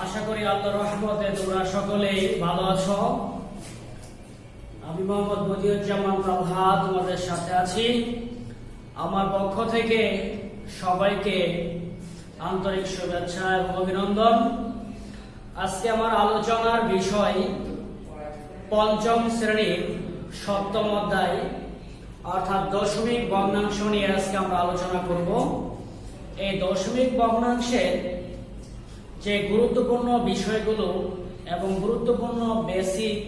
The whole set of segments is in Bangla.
আশা করি আল্লাহর রহমতে তোমরা সকলেই ভালো আছো। আমি মোহাম্মদ বদিউজ্জামান তালহা তোমাদের সাথে আছি। আমার পক্ষ থেকে সবাইকে আন্তরিক শুভেচ্ছা এবং অভিনন্দন। আজকে আমার আলোচনার বিষয় পঞ্চম শ্রেণীর সপ্তম অধ্যায় অর্থাৎ দশমিক ভগ্নাংশ নিয়ে আজকে আমরা আলোচনা করব। এই দশমিক ভগ্নাংশের যে গুরুত্বপূর্ণ বিষয়গুলো এবং গুরুত্বপূর্ণ বেসিক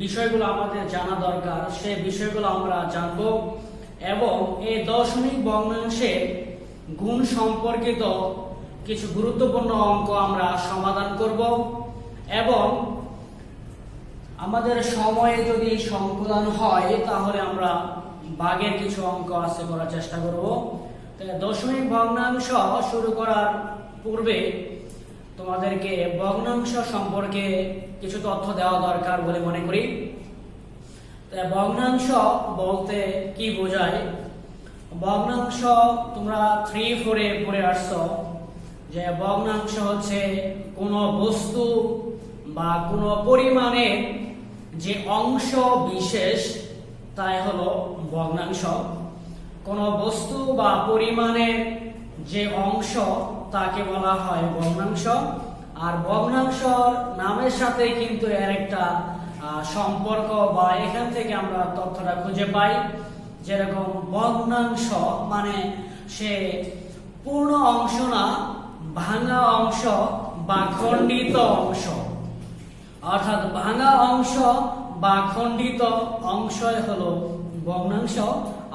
বিষয়গুলো আমাদের জানা দরকার, সেই বিষয়গুলো আমরা জানব এবং এই দশমিক ভগ্নাংশের গুণ সম্পর্কিত কিছু গুরুত্বপূর্ণ অঙ্ক আমরা সমাধান করব এবং আমাদের সময়ে যদি সংকলন হয় তাহলে আমরা ভাগের কিছু অঙ্ক আছে করার চেষ্টা করব। দশমিক ভগ্নাংশ শুরু করার পূর্বে তোমাদেরকে ভগ্নাংশ সম্পর্কে কিছু তথ্য দেওয়া দরকার বলে মনে করি। ভগ্নাংশ বলতে কি বোঝায়? ভগ্নাংশ তোমরা 3-4 পড়ে আসছো যে ভগ্নাংশ হচ্ছে কোনো বস্তু বা কোনো পরিমাণের যে অংশ বিশেষ তাই হলো ভগ্নাংশ। কোনো বস্তু বা পরিমাণের যে অংশ তাকে বলা হয় ভগ্নাংশ। আর ভগ্নাংশর নামের সাথে কিন্তু এর একটা সম্পর্ক বা এখান থেকে আমরা তথ্যটা খুঁজে পাই। যেরকম ভগ্নাংশ মানে সে পূর্ণ অংশ না, ভাঙা অংশ বা খণ্ডিত অংশ। অর্থাৎ ভাঙা অংশ বা খণ্ডিত অংশই হলো ভগ্নাংশ।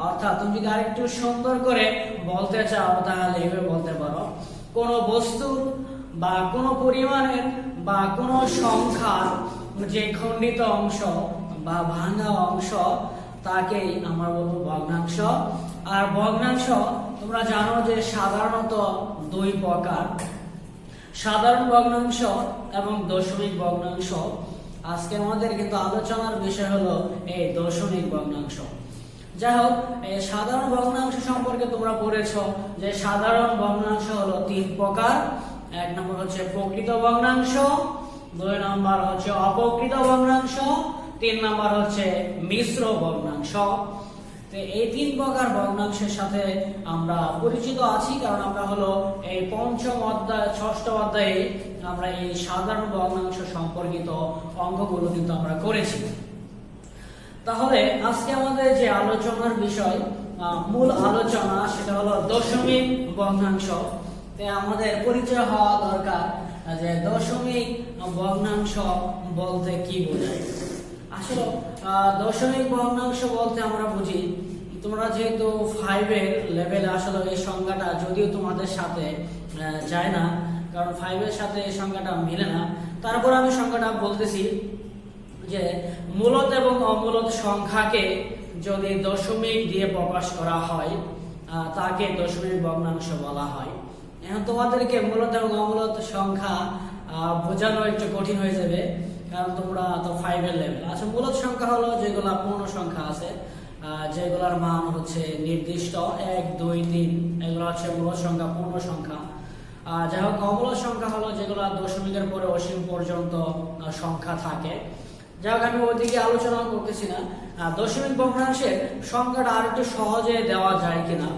অর্থাৎ তুমি যদি আরেকটু সুন্দর করে বলতে চাও তাহলে এভাবে বলতে পারো, কোনো বস্তুর বা কোনো পরিমাণের বা কোনো সংখ্যার যে খণ্ডিত অংশ বা ভাঙা অংশ তাকেই আমরা বলবো ভগ্নাংশ। আর ভগ্নাংশ তোমরা জানো যে সাধারণত 2 প্রকার, সাধারণ ভগ্নাংশ এবং দশমিক ভগ্নাংশ। আজকে আমাদের কিন্তু আলোচনার বিষয় হলো এই দশমিক ভগ্নাংশ। যাই হোক, এই সাধারণ ভগ্নাংশ সম্পর্কে তোমরা পড়েছো যে সাধারণ ভগ্নাংশ হলো 3 প্রকার। 1 নম্বর হচ্ছে প্রকৃত ভগ্নাংশ, 2 নম্বর হচ্ছে অপ্রকৃত ভগ্নাংশ, 3 নম্বর হচ্ছে মিশ্র ভগ্নাংশ। তো এই 3 প্রকার ভগ্নাংশের সাথে আমরা পরিচিত আছি, কারণ আমরা হলো এই পঞ্চম অধ্যায় 6ষ্ঠ অধ্যায়ে আমরা এই সাধারণ ভগ্নাংশ সম্পর্কিত অঙ্কগুলো কিন্তু আমরা করেছি। তাহলে আজকে আমাদের যে আলোচনার বিষয়, মূল আলোচনা, সেটা হলো দশমিক ভগ্নাংশ। আমাদের পরিচয় হওয়া দরকার যে দশমিক ভগ্নাংশ বলতে কি বোঝায়। আসলে দশমিক ভগ্নাংশ বলতে আমরা বুঝি, তোমরা যেহেতু 5 লেভেলে আসলে এই সংজ্ঞাটা যদিও তোমাদের সাথে যায় না, কারণ 5 সাথে এই সংজ্ঞাটা মিলে না, তারপর আমি সংজ্ঞাটা বলতেছি যে মূলত এবং অমূলত সংখ্যাকে যদি দশমিক দিয়ে প্রকাশ করা হয় তাকে দশমিক ভগ্নাংশ বলা হয়। এখন তোমাদেরকে মূলত এবং অমূলত সংখ্যা বোঝানো একটু কঠিন হয়ে যাবে, কারণ তোমরা তো 5 লেভেল। আচ্ছা, মূলত সংখ্যা হলো যেগুলা পূর্ণ সংখ্যা আছে, যেগুলার মান হচ্ছে নির্দিষ্ট 1, 2, 3, এগুলো হচ্ছে মূলত সংখ্যা, পূর্ণ সংখ্যা। যাই হোক, অমূলত সংখ্যা হলো যেগুলা দশমিকের পরে অসীম পর্যন্ত সংখ্যা থাকে। যাই হোক, আমি ওইদিকে আলোচনা করতেছি না। দশমিক ভগ্নাংশের সংখ্যাটা আর একটু সহজে দেওয়া যায় কিনা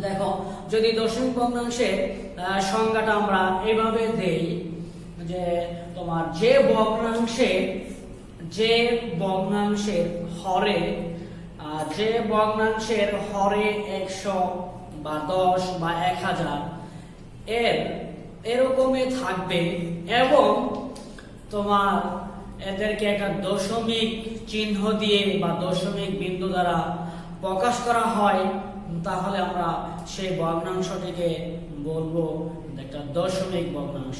দেখো। যদি দশমিক ভগ্নাংশের সংজ্ঞাটা আমরা এইভাবে দেই যে তোমার যে ভগ্নাংশের হরে 100 বা 10 বা 1000 এরকমই থাকবে এবং তোমার এদেরকে একটা দশমিক চিহ্ন দিয়ে বা দশমিক বিন্দু দ্বারা প্রকাশ করা হয়, তাহলে আমরা সেই ভগ্নাংশটিকে বলবো একটা দশমিক ভগ্নাংশ।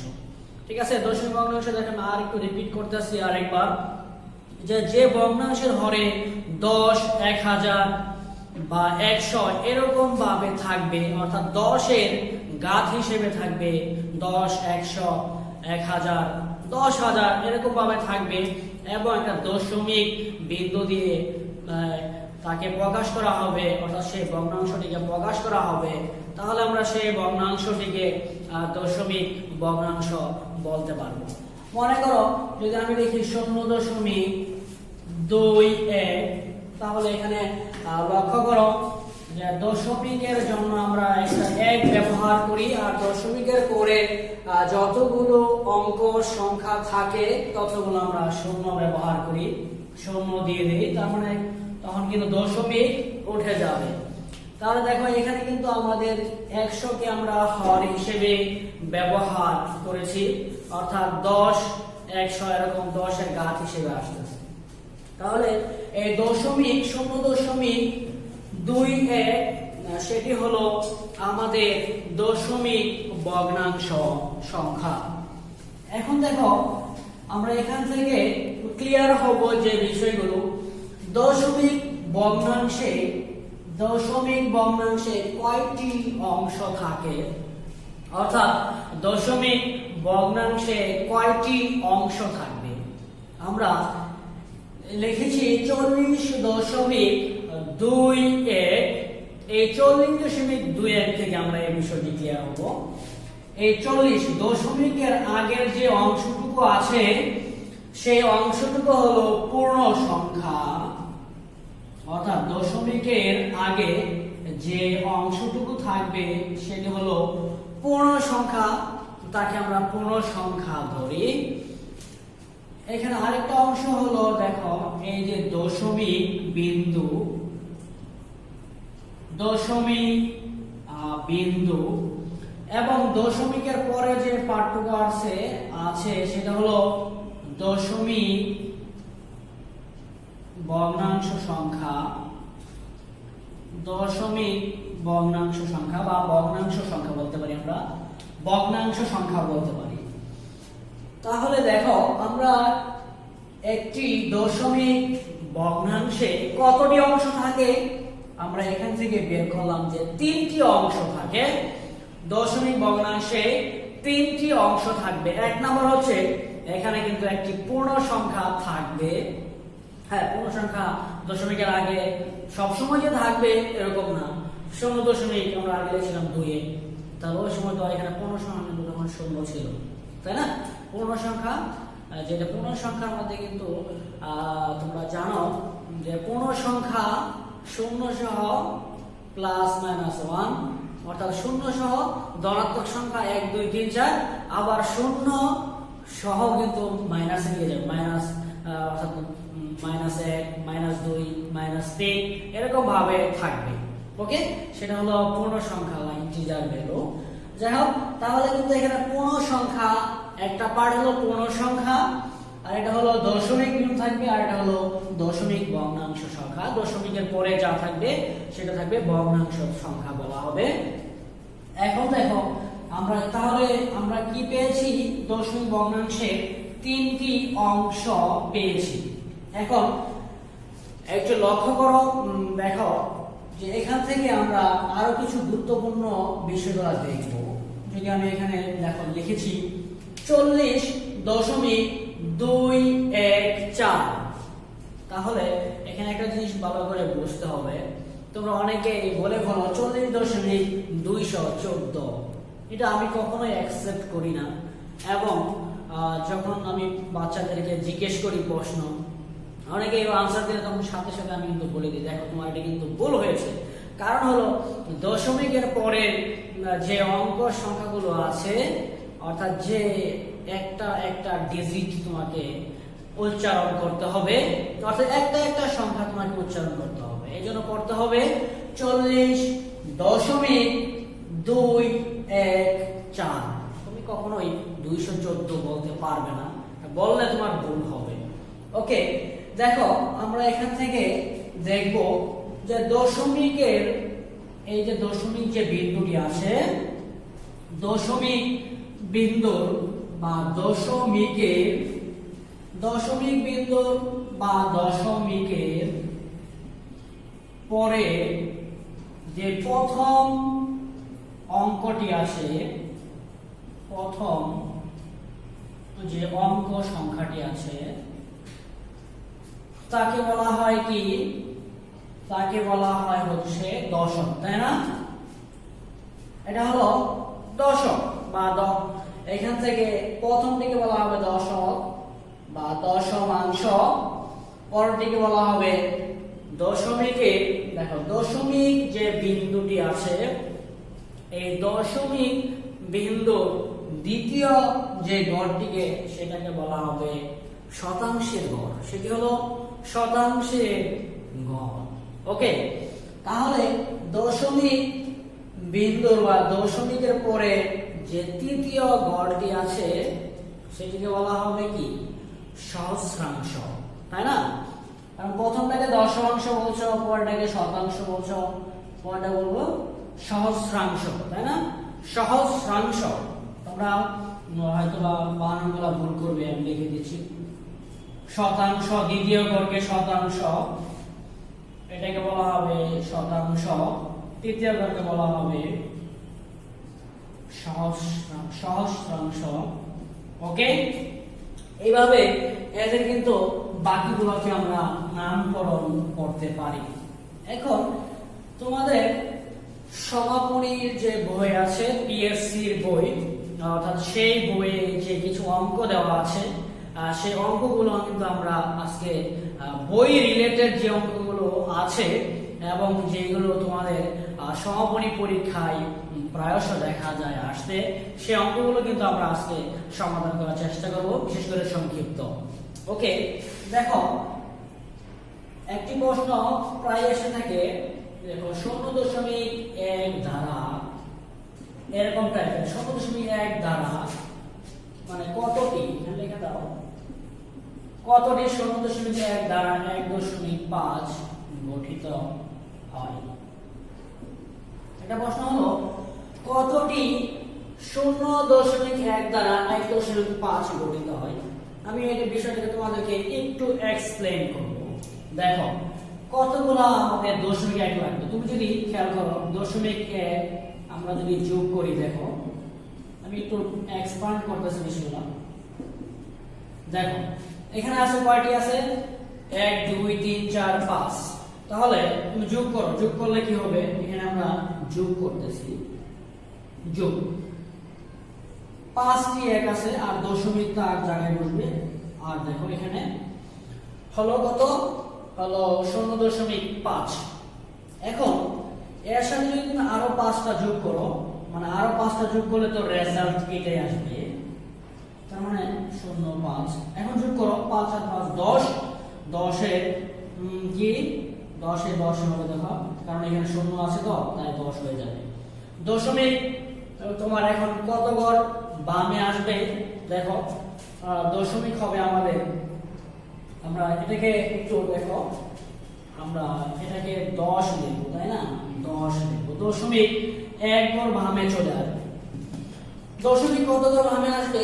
ঠিক আছে, দশমিক ভগ্নাংশ দেখেন আর একটু রিপিট করতেছি আরেকবার, যে ভগ্নাংশের হরে 10, 1000 বা 100 এরকম ভাবে থাকবে, অর্থাৎ 10-এর ঘাত হিসেবে থাকবে 10, 100, 1000, 10,000 এরকম ভাবে থাকবে এবং একটা দশমিক বিন্দু দিয়ে তাকে প্রকাশ করা হবে, অর্থাৎ সেই ভগ্নাংশটিকে প্রকাশ করা হবে, তাহলে আমরা সেই ভগ্নাংশটিকে দশমিক ভগ্নাংশ বলতে পারবো। মনে করো যদি আমি লিখি 0.21, তাহলে এখানে লক্ষ্য করো যে দশমিকের জন্য আমরা একটা 1 ব্যবহার করি, আর দশমিকের পরে যতগুলো অঙ্ক সংখ্যা থাকে ততগুলো আমরা শূন্য ব্যবহার করি, শূন্য দিয়ে দিই, তার মানে তখন কিন্তু দশমিক উঠে যাবে। তাহলে দেখো এখানে কিন্তু আমাদের 100 কে আমরা হর হিসেবে ব্যবহার করেছি, অর্থাৎ 10 100 এরকম 10 এর ঘাত হিসেবে আসতেছে। তাহলে এই দশমিক 0.21 সেটি হলো আমাদের দশমিক ভগ্নাংশ সংখ্যা। এখন দেখো আমরা এখান থেকে ক্লিয়ার হব যে বিষয়গুলো, দশমিক ভগ্নাংশে কয়টি অংশ থাকে, অর্থাৎ দশমিক ভগ্নাংশে কয়টি অংশ থাকবে। আমরা লিখেছি 40.21, এই 40.21 থেকে আমরা এই বিষয়টি ক্লিয়ার হব। এই 40 দশমিকের আগের যে অংশটুকু আছে সেই অংশটুকু হলো পূর্ণ সংখ্যা, অর্থাৎ দশমিকের আগে যে অংশটুকু থাকবে সেটি হলো পূর্ণ সংখ্যা, তাকে আমরা পূর্ণ সংখ্যা ধরি। এখানে আরেকটা অংশ হলো দেখো এই যে দশমিক বিন্দু এবং দশমিকের পরে যে পার্টটুকু আছে সেটা হলো দশমিক ভগ্নাংশ সংখ্যা, বা ভগ্নাংশ সংখ্যা বলতে পারি, আমরা ভগ্নাংশ সংখ্যা বলতে পারি। তাহলে দেখো আমরা একটি দশমিক ভগ্নাংশে কতটি অংশ থাকে, আমরা এখান থেকে বের করলাম যে 3টি অংশ থাকে। দশমিক ভগ্নাংশে 3টি অংশ থাকবে। এক নম্বর হচ্ছে এখানে কিন্তু একটি পূর্ণ সংখ্যা থাকবে। হ্যাঁ, পূর্ণ সংখ্যা দশমিকের আগে সবসময় যে থাকবে এরকম না। 0.0 আমরা আগে লিখছিলাম 2, তাহলে ওই সময় তো এখানে পূর্ণ সংখ্যা কিন্তু তখন 0 ছিল, তাই না? পূর্ণ সংখ্যা, যেটা পূর্ণ সংখ্যার মধ্যে কিন্তু তোমরা জানো যে পূর্ণ সংখ্যা 0 সহ +-1, অর্থাৎ 0 সহ ধনাত্মক সংখ্যা 1 2 3 4, আবার 0 সহ কিন্তু মাইনাসে নিয়ে যাবে, অর্থাৎ -1 -2 -3 এরকম ভাবে থাকবে। ওকে, সেটা হলো পূর্ণ সংখ্যা বা ইন্টিজার ভ্যালু। যাই হোক, তাহলে কিন্তু এখানে পূর্ণ সংখ্যা একটা পার্ট হলো পূর্ণ সংখ্যা, আর এটা হলো দশমিক বিন্দু থাকবে, আর এটা হলো দশমিক ভগ্নাংশ সংখ্যা। দশমিকের পরে যা থাকবে সেটা থাকবে ভগ্নাংশ সংখ্যা বলা হবে। এখন দেখো আমরা কি পেয়েছি, দশমিক ভগ্নাংশে 3টি অংশ পেয়েছি। এখন একটু লক্ষ্য করো, দেখো যে এখান থেকে আমরা আরো কিছু গুরুত্বপূর্ণ বিষয়গুলো দেখব। যদি আমি এখানে দেখো লিখেছি 40.214, তাহলে এখানে একটা জিনিস ভালো করে বুঝতে হবে। তোমরা অনেকে বলে ফেলো 40.214, এটা আমি কখনোই অ্যাকসেপ্ট করি না। এবং যখন আমি বাচ্চাদেরকে জিজ্ঞেস করি প্রশ্ন, অনেকে আনসার দিলে তখন সাথে সাথে আমি কিন্তু বলে দিই, দেখো তোমার এটা কিন্তু ভুল হয়েছে। কারণ হলো দশমিকের পরের যে অঙ্ক সংখ্যাগুলো আছে, অর্থাৎ যে একটা ডিজিট তোমাকে উচ্চারণ করতে হবে, অর্থাৎ একটা সংখ্যা তোমাকে উচ্চারণ করতে হবে। এই জন্য পড়তে হবে 40.214। তুমি কখনোই 214 বলতে পারবে না, বললে তোমার ভুল হবে। ওকে, দেখো আমরা এখান থেকে দেখব যে দশমিকের এই যে দশমিক যে বিন্দুটি আছে, দশমিক বিন্দুর বা দশমিক বিন্দু বা দশমিকের পরে যে প্রথম অঙ্কটি আছে, প্রথম যে অঙ্ক সংখ্যাটি আছে তাকে বলা হয় কি তাকে বলা হয় হচ্ছে দশক, তাই না? এটা হলো দশক বা এখান থেকে প্রথমটিকে বলা হবে দশক বা দশমাংশ, পরটিকে বলা হবে দশমিকে। দেখো দশমিক যে বিন্দুটি আছে, এই দশমিক বিন্দু দ্বিতীয় যে গড়টিকে সেটাকে বলা হবে শতাংশের গড়, সেটি হলো শতাংশের গড়। ওকে, তাহলে দশমিক বিন্দুর বা দশমিকের পরে যে তৃতীয় গড়টি আছে সেটিকে বলা হবে কি? সহস্রাংশ, তাই না? কারণ প্রথমটাকে দশমাংশ বলছো, পরটাকে শতাংশ বলছো, পরটা বলবো সহস্রাংশ, তাই না? সহস্রাংশ। তোমরা হয়তো বা বানানগুলো ভুল করবে, আমি লিখে দিচ্ছি। শতাংশ, দ্বিতীয় গড়কে শতাংশ, এটাকে বলা হবে শতাংশ, তৃতীয় গড়কে বলা হবে সহস্রাংশ। ওকে, এইভাবে এদের কিন্তু বাকিগুলোকে আমরা নামকরণ করতে পারি। এখন তোমাদের সমাপনীর যে বই আছে, পিএসসির বই, অর্থাৎ সেই বইয়ে যে কিছু অঙ্ক দেওয়া আছে, সেই অঙ্কগুলো কিন্তু আমরা আজকে বই রিলেটেড যে অঙ্কগুলো আছে এবং যেগুলো তোমাদের সমাপনী পরীক্ষায় প্রায়শ দেখা যায় আসতে, সেই অঙ্কগুলো কিন্তু আমরা আজকে সমাধান করার চেষ্টা করব, বিশেষ করে সংক্ষিপ্ত। ওকে, দেখো একটি প্রশ্ন প্রায় এসে থাকে, দেখো 0.1 দ্বারা এরকম টাইপের, 0.1 দ্বারা মানে কতটি, লিখে দাও, কতটি 0.1 দ্বারা 1.5 গঠিত হয়? এটা প্রশ্ন হলো কতটি 0.1 দ্বারা 1.5 গঠিত হয়। আমি এই বিষয়টাকে তোমাদেরকে একটু এক্সপ্লেইন করব। দেখো কতগুলো আমাদের দশমিক 1 লাগবে, তুমি যদি খেয়াল করো, দশমিক 1 আমরা যদি যোগ করি, দেখো আমি একটু এক্সপান্ড করতেছি বিষয়টা। দেখো এখানে আছে কয়টি আছে? 1 2 3 4 5। তাহলে তুমি যোগ করো, যোগ করলে কি হবে? এখানে আমরা যোগ করতেছি, যোগ 5টি 1 আছে আর দশমিক তার জায়গায় বসবে। আর দেখো এখানে হলো কত? হলো 0.5। এখন এর সাথে যদি তুমি আরো 5টা যোগ করো, মানে আরো 5টা যোগ করলে তো রেজাল্ট এটাই আসবে, তার মানে 0.5। এখন যোগ করো 5 আর 5 10, 10 এর কি 10 এ 10 হবে, দেখো কারণ এখানে 0 আছে তো তাই 10 হয়ে যাবে। দশমিক তোমার এখন কত গড় বামে আসবে? দেখো দশমিক হবে আমাদের, আমরা এটাকে একটু দেখো, আমরা এটাকে 10 লিখব, তাই না? 10 লিখব। দশমিক 1 গড় বামে চলে আসবে। দশমিক কত গড় বামে আসবে?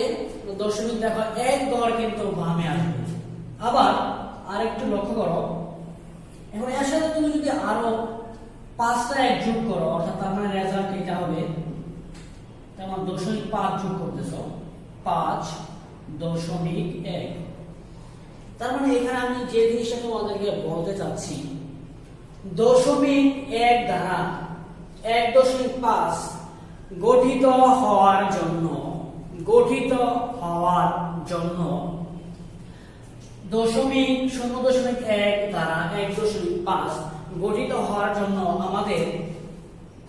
দশমিক দেখো 1 গড় কিন্তু বামে আসবে। আবার আরেকটু লক্ষ্য করো, এখন এর সাথে তুমি যদি আরো 5টা 1 যোগ করো, অর্থাৎ তার মানে রেজাল্ট এটা হবে, তেমন 0.5 যোগ করতেছো, 5.1। তার মানে এখানে আমি যে জিনিসটা তোমাদেরকে বলতে চাচ্ছি, 0.1 দ্বারা 1.5 গঠিত হওয়ার জন্য, গঠিত হওয়ার জন্য 0.1 দ্বারা 1.5 গঠিত হওয়ার জন্য আমাদের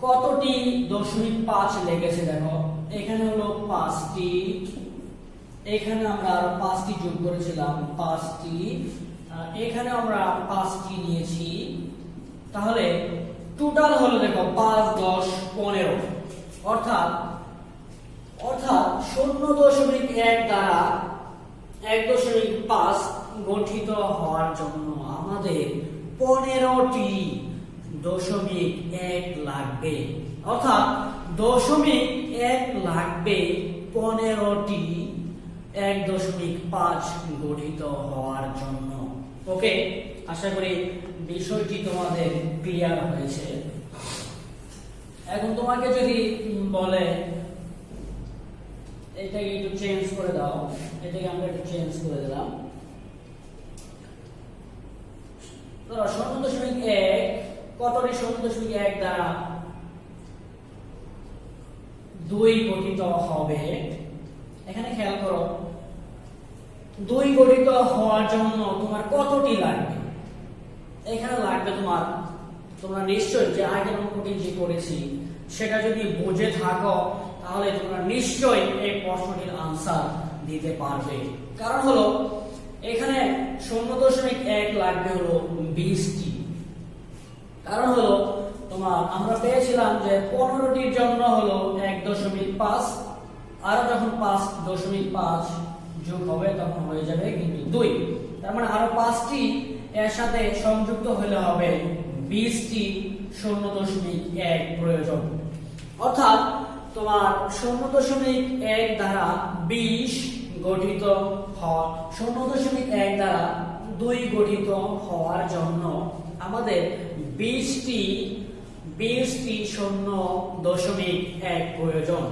কতটি 0.5 লেগেছে? দেখো এখানে হলো 5টি, এখানে আমরা আরো 5টি যোগ করেছিলাম 5টি, এখানে আমরা 5টি নিয়েছি। তাহলে টোটাল হলো দেখো 5 10 15, অর্থাৎ 0.1 দ্বারা 1.5 গঠিত হওয়ার জন্য আমাদের 15টি 0.1 লাগবে, অর্থাৎ 0.1 লাগবে 15টি 1.5 গঠিত হওয়ার জন্য। ওকে, আশা করি বিষয়টি তোমাদের ক্লিয়ার হয়েছে। এখন তোমাকে যদি বলে এটাকে একটু চেঞ্জ করে দাও, এটাকে আমরা একটু চেঞ্জ করে দিলাম, 0.1 কতটি 0.1 দ্বারা 2 গঠিত হবে? এখানে খেয়াল করো, 2 গঠিত হওয়ার জন্য তোমার কতটি লাগবে? এখানে লাগবে তোমরা নিশ্চয়ই যে আগের অঙ্কটি যে করেছি সেটা যদি বুঝে থাকো তাহলে তোমরা নিশ্চয়ই এই প্রশ্নটির আনসার দিতে পারবে। কারণ হলো এখানে 0.1 লাগবে হলো 20টি। কারণ হলো আমরা পেয়েছিলাম যে 15টির জন্য হলো 1.5, আর যখন 5.5 যোগ হবে তখন হয়ে যাবে কিন্তু 2। তার মানে আরো 5টি এর সাথে সংযুক্ত হলে হবে 20টি 0.1 প্রয়োজন। অর্থাৎ তোমার 0.1 দ্বারা 20 গঠিত হয়, 0.1 দ্বারা 2 গঠিত হওয়ার জন্য আমাদের 20টি 0.1 প্রয়োজন।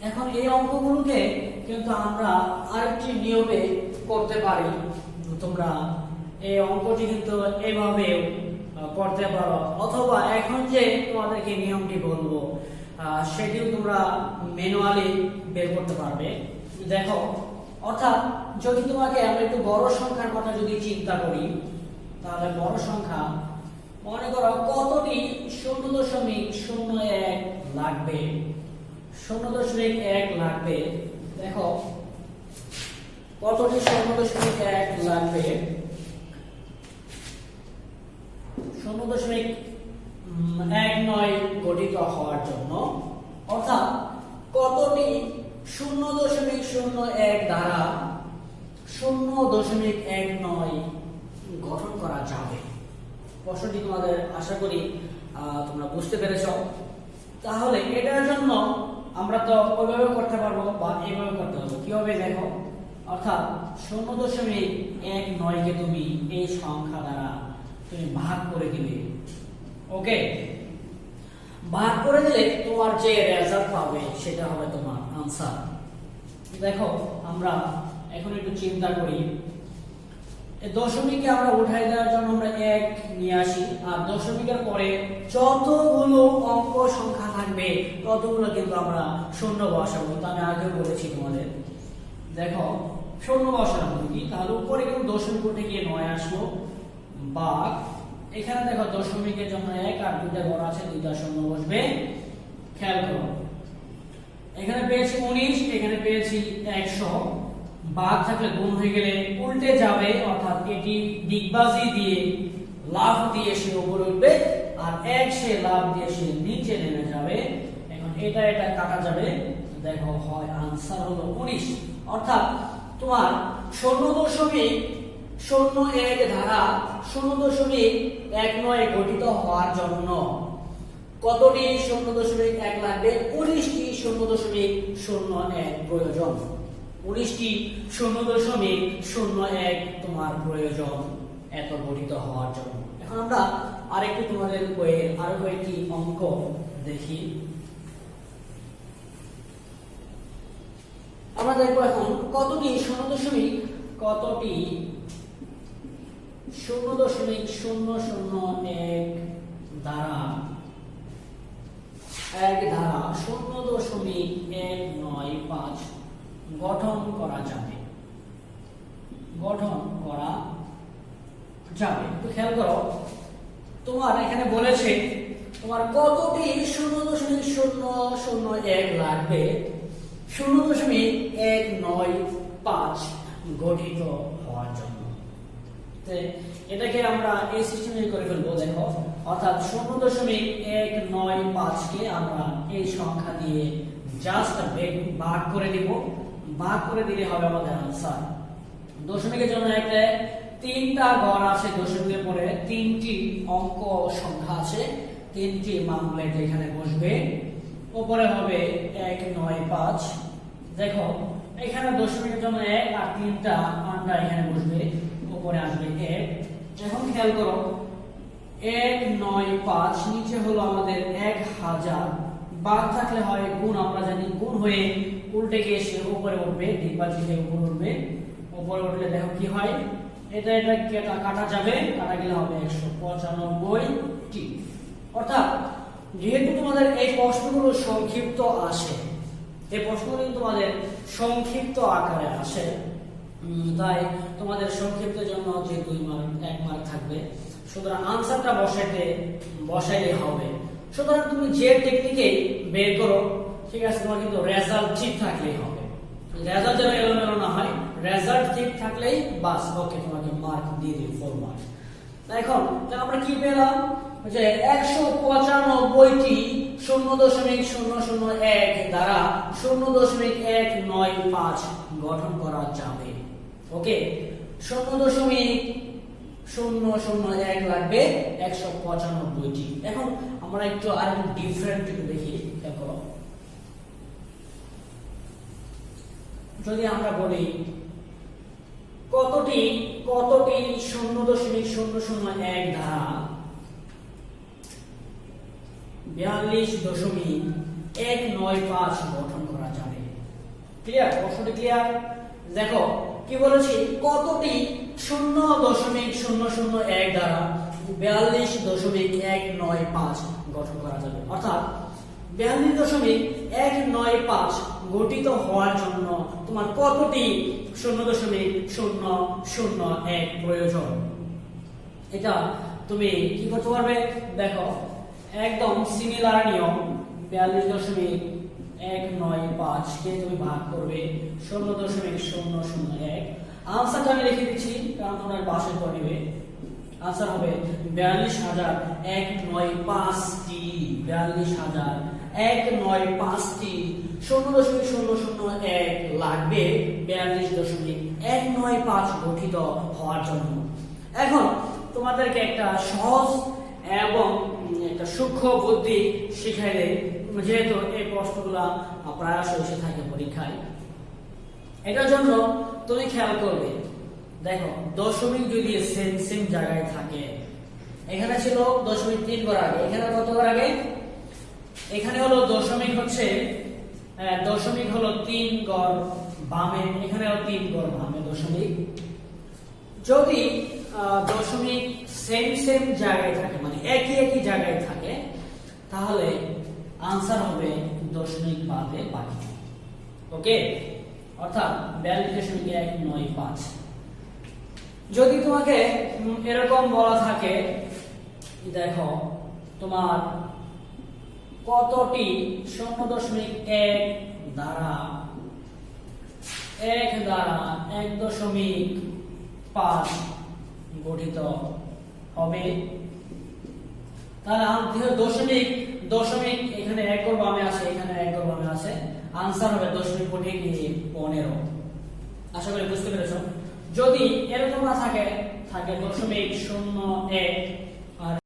এখন এই অঙ্কগুলোকে কিন্তু আমরা আরেকটি নিয়মে করতে পারি। তোমরা এই অঙ্কটি কিন্তু এভাবে করতে পারো, অথবা এখন যে তোমাদেরকে নিয়মটি বলবো সেটিও তোমরা ম্যানুয়ালি বের করতে পারবে। দেখো, অর্থাৎ যদি তোমাকে আমরা একটু বড় সংখ্যার কথা যদি চিন্তা করি, তাহলে বড় সংখ্যা মনে করো কতটি 0.01 লাগবে? 0.1 লাগবে। দেখো কতটি 0.1 লাগবে? 0.19 গঠিত হওয়ার জন্য। অর্থাৎ কতটি 0.01 দ্বারা 0.19 গঠন করা যাবে? প্রশ্নটি তোমাদের আশা করি তোমরা বুঝতে পেরেছ। তাহলে এটার জন্য আমরা তো ওইভাবে করতে পারবো বা এইভাবে করতে পারবো। কিভাবে? দেখো, অর্থাৎ 0.19 কে তুমি এই সংখ্যা দ্বারা তুমি ভাগ করে দিলে। ওকে, ভাগ করে দিলে তোমার যে রেজাল্ট পাবে সেটা হবে তোমার আনসার। দেখো, আমরা এখন একটু চিন্তা করি। এই দশমিককে আমরা উঠাই দেওয়ার জন্য আমরা 1 নিয়ে আসি, আর দশমিকের পরে যতগুলো অঙ্ক সংখ্যা থাকবে ততগুলো কিন্তু আমরা শূন্য বসাবো। তা আমি আগেও বলেছি তোমাদের। দেখো, শূন্য বসানো কি, তাহলে উপরে কিন্তু দশমিক উঠে গিয়ে 9 আসলো, বা এখানে দেখো দশমিকের জন্য 1 আর 2টা ঘর আছে, 2টা শূন্য বসবে। খেয়াল করো, এখানে পেয়েছি 19, এখানে পেয়েছি 100। ভাগ থাকলে গুণ হয়ে গেলে উল্টে যাবে, অর্থাৎ এটি দিগবাজি দিয়ে লাফ দিয়ে সে উপরে উঠবে, আর 1 সে লাফ দিয়ে সে নিচে নেমে যাবে। এখন এটা কাটা যাবে। দেখো, হয় আনসার হলো 19। অর্থাৎ তোমার 0.01 ধারা 0.19 গঠিত হওয়ার জন্য কতটি 0.1 লাগবে? 19টি 0.01 প্রয়োজন। 19টি 0.01 তোমার প্রয়োজন এত গঠিত হওয়ার জন্য। এখন আমরা আরেকটু তোমাদের বইয়ের আরো কয়েকটি অঙ্ক দেখি। আমরা দেখবো এখন কতটি 0.001 দ্বারা 0.195 গঠন করা যাবে। তো খেয়াল করো, তোমার এখানে বলেছে তোমার কতটি 0.001 লাগবে 0.195 গঠিত হওয়ার জন্য। এটাকে আমরা এই সিস্টেমে করে ফেলবো। দেখো, অর্থাৎ 0.195 কে আমরা এই সংখ্যা দিয়ে জাস্ট ভাগ করে দিব। ভাগ করে দিলে হবে আমাদের আনসার। দশমিকের জন্য একটা 3টা ঘর আছে, দশমিকের পরে 3টি অঙ্ক সংখ্যা আছে, 3টি মানগুলো এখানে বসবে। উপরে হবে 195। দেখো, এখানে দশমিকের জন্য 1 আর 3টা মানটা এখানে বসবে, উপরে আসবে 1। এখন খেয়াল করো, 195 নিচে হলো আমাদের 1000। ভাগ থাকলে হয় গুণ, আমরা জানি গুণ হয়ে উল্টে গিয়ে সে উপরে উঠবে, ডিগবাজি হয়ে উপরে উঠবে। উপরে উঠলে দেখো কি হয়, এটা কাটা যাবে, কাটা গেলে হবে 195টি। অর্থাৎ যেহেতু তোমাদের এই প্রশ্নগুলো সংক্ষিপ্ত আসে, এই প্রশ্নগুলো তোমাদের সংক্ষিপ্ত আকারে আসে, তাই তোমাদের সংক্ষিপ্তের জন্য যে 2 মার্ক 1 মার্ক থাকবে। সুতরাং আনসারটা বসাইলে হবে। সুতরাং তুমি যে টেকনিকে বের করো, ঠিক আছে, তোমার কিন্তু রেজাল্ট ঠিক থাকলেই হবে। রেজাল্ট যেন এলোমেলো না হয়, রেজাল্ট ঠিক থাকলেই বাস, ওকে, তোমাকে মার্ক দিয়ে দিই 4 মার্ক। এখন আমরা কি পেলাম যে 195টি 0.001 দ্বারা 0.195 গঠন করা যাবে। ওকে, 0.001 লাগবে 195টি। এখন আমরা একটু আর ডিফারেন্ট দেখি। দেখো, যদি আমরা বলি কতটি 0.001 দ্বারা 42.195 গঠন করা যাবে। ক্লিয়ার? প্রশ্নটি ক্লিয়ার? দেখো কি বলেছি, কতটি 0.001 দ্বারা 42.195 গঠন করা যাবে। অর্থাৎ 42.195 গঠিত হওয়ার জন্য তোমার কতটি 0.001 প্রয়োজন, এটা তুমি কি করতে পারবে। দেখো, একদম সিমিলার নিয়ম, 42.195 কে তুমি ভাগ করবে 0.001। আনসারটা আমি লিখে দিচ্ছি, কারণ তোমরা বাসে করে নেবে। আনসার হবে 42,195টি। 42,195টি 0.001 লাগবে 42.195 গঠিত হওয়ার জন্য। এখন তোমাদেরকে একটা সহজ এবং একটা সূক্ষ্ম বুদ্ধি শিখাই দেয়, যেহেতু এই প্রশ্নগুলো প্রায়শই এসে থাকে পরীক্ষায়। এটার জন্য তুমি খেয়াল করবে, দেখো দশমিক যদি সেম জায়গায় থাকে, এখানে ছিল 0.3 ঘর আগে, এখানে কত ঘর আগে, এখানে হলো দশমিক হলো 3 ঘর বামে, এখানে হলো 3 ঘর বামে দশমিক। যদি দশমিক সেম জায়গায় থাকে, মানে একই জায়গায় থাকে, তাহলে আনসার হবে দশমিক বাদে বাকি। ওকে, অর্থাৎ 42.195। যদি তোমাকে এরকম বলা থাকে, দেখো তোমার কতটি 0.1 দ্বারা 1.5 গঠিত হবে, তাহলে দশমিক এখানে 1 ঘর বামে আছে, এখানে 1 ঘর বামে আছে, আনসার হবে দশমিক কোটে গিয়ে 15। আশা করি বুঝতে পেরেছো। যদি এরকম না থাকে 0.01